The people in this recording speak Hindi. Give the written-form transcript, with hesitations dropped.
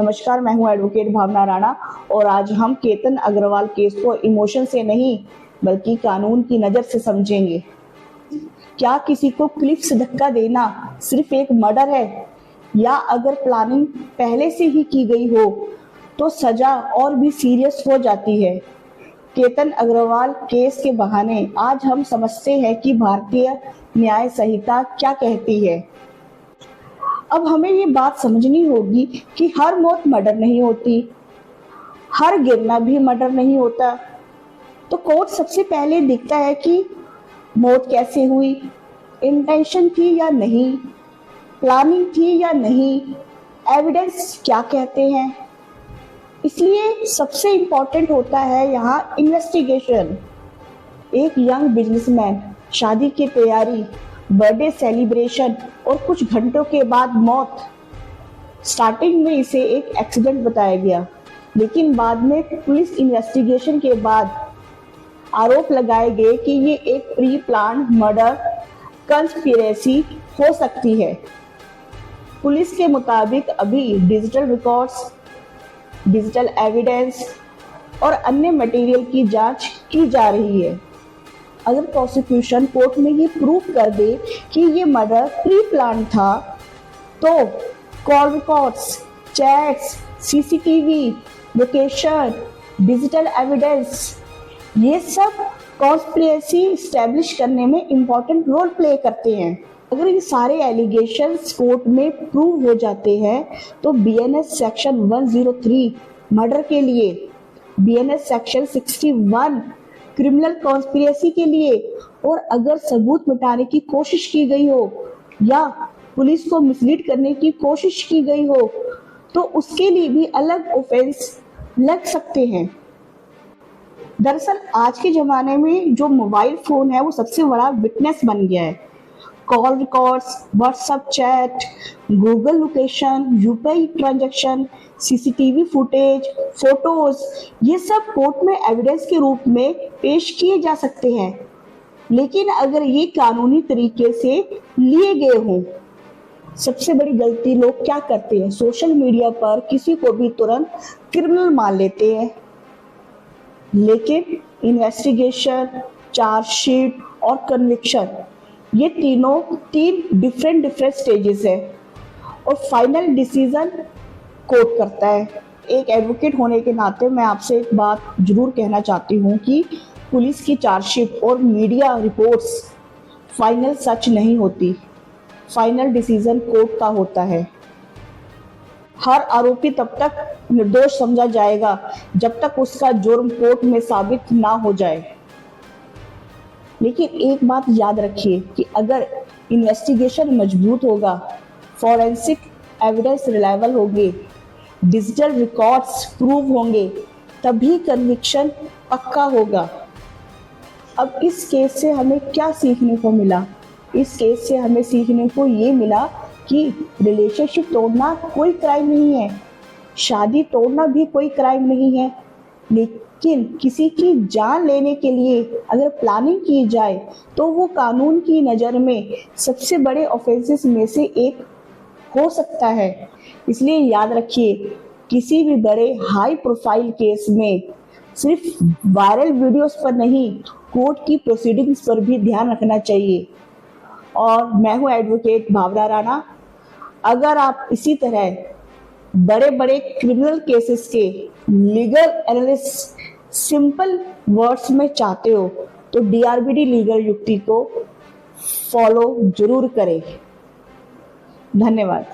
नमस्कार, मैं हूं एडवोकेट भावना राणा और आज हम केतन अग्रवाल केस को इमोशन से नहीं बल्कि कानून की नजर से समझेंगे। क्या किसी को क्लिफ से धक्का देना सिर्फ एक मर्डर है, या अगर प्लानिंग पहले से ही की गई हो तो सजा और भी सीरियस हो जाती है। केतन अग्रवाल केस के बहाने आज हम समझते हैं कि भारतीय न्याय संहिता क्या कहती है। अब हमें ये बात समझनी होगी कि हर मौत मर्डर नहीं होती, हर गिरना भी मर्डर नहीं होता। तो कोर्ट सबसे पहले देखता है कि मौत कैसे हुई, इंटेंशन थी या नहीं, प्लानिंग थी या नहीं, एविडेंस क्या कहते हैं। इसलिए सबसे इम्पोर्टेंट होता है यहाँ इन्वेस्टिगेशन। एक यंग बिजनेसमैन, शादी की तैयारी, बर्थडे सेलिब्रेशन और कुछ घंटों के बाद मौत। स्टार्टिंग में इसे एक एक्सीडेंट बताया गया, लेकिन बाद में पुलिस इन्वेस्टिगेशन के बाद आरोप लगाए गए कि ये एक प्री प्लान मर्डर कंस्पिरेसी हो सकती है। पुलिस के मुताबिक अभी डिजिटल रिकॉर्ड्स, डिजिटल एविडेंस और अन्य मटेरियल की जांच की जा रही है। अगर प्रोसिक्यूशन कोर्ट में ये प्रूव कर दे कि ये मर्डर प्री प्लान था, तो call records, chats, CCTV, location, digital evidence, ये सब कॉन्स्पिरेसी एस्टैब्लिश करने में इम्पोर्टेंट रोल प्ले करते हैं। अगर ये सारे एलिगेशंस कोर्ट में प्रूव हो जाते हैं तो बीएनएस सेक्शन 103 मर्डर के लिए, बीएनएस सेक्शन 61 क्रिमिनल कॉन्स्पिरेसी के लिए, और अगर सबूत मिटाने की कोशिश की गई हो या पुलिस को मिसलीड करने की कोशिश की गई हो तो उसके लिए भी अलग ऑफेंस लग सकते हैं। दरअसल आज के ज़माने में जो मोबाइल फ़ोन है वो सबसे बड़ा विटनेस बन गया है। Call records, WhatsApp chat, Google location, UPI transaction, CCTV footage, photos, ये सब कोर्ट में एविडेंस के रूप में पेश किए जा सकते हैं। लेकिन अगर ये कानूनी तरीके से लिए गए हों, सबसे बड़ी गलती लोग क्या करते हैं, सोशल मीडिया पर किसी को भी तुरंत क्रिमिनल मान लेते हैं। लेकिन इन्वेस्टिगेशन, चार्जशीट और कन्विक्शन, ये तीन डिफरेंट स्टेजेस है और फाइनल डिसीजन कोर्ट करता है। एक एडवोकेट होने के नाते मैं आपसे एक बात जरूर कहना चाहती हूँ कि पुलिस की चार्जशीट और मीडिया रिपोर्ट्स फाइनल सच नहीं होती, फाइनल डिसीजन कोर्ट का होता है। हर आरोपी तब तक निर्दोष समझा जाएगा जब तक उसका जुर्म कोर्ट में साबित ना हो जाए। लेकिन एक बात याद रखिए कि अगर इन्वेस्टिगेशन मजबूत होगा, फॉरेंसिक एविडेंस रिलायबल होंगे, डिजिटल रिकॉर्ड्स प्रूव होंगे, तभी कन्विक्शन पक्का होगा। अब इस केस से हमें क्या सीखने को मिला? इस केस से हमें सीखने को ये मिला कि रिलेशनशिप तोड़ना कोई क्राइम नहीं है, शादी तोड़ना भी कोई क्राइम नहीं है, लेकिन किसी की जान लेने के लिए अगर प्लानिंग की जाए तो वो कानून की नज़र में सबसे बड़े ऑफेंसेस में से एक हो सकता है। इसलिए याद रखिए, किसी भी बड़े हाई प्रोफाइल केस में सिर्फ वायरल वीडियोस पर नहीं, कोर्ट की प्रोसीडिंग्स पर भी ध्यान रखना चाहिए। और मैं हूँ एडवोकेट भावना राणा। अगर आप इसी तरह बड़े बड़े क्रिमिनल केसेस के लीगल एनालिसिस सिंपल वर्ड्स में चाहते हो तो डीआरबीडी लीगल युक्ति को फॉलो जरूर करें। धन्यवाद।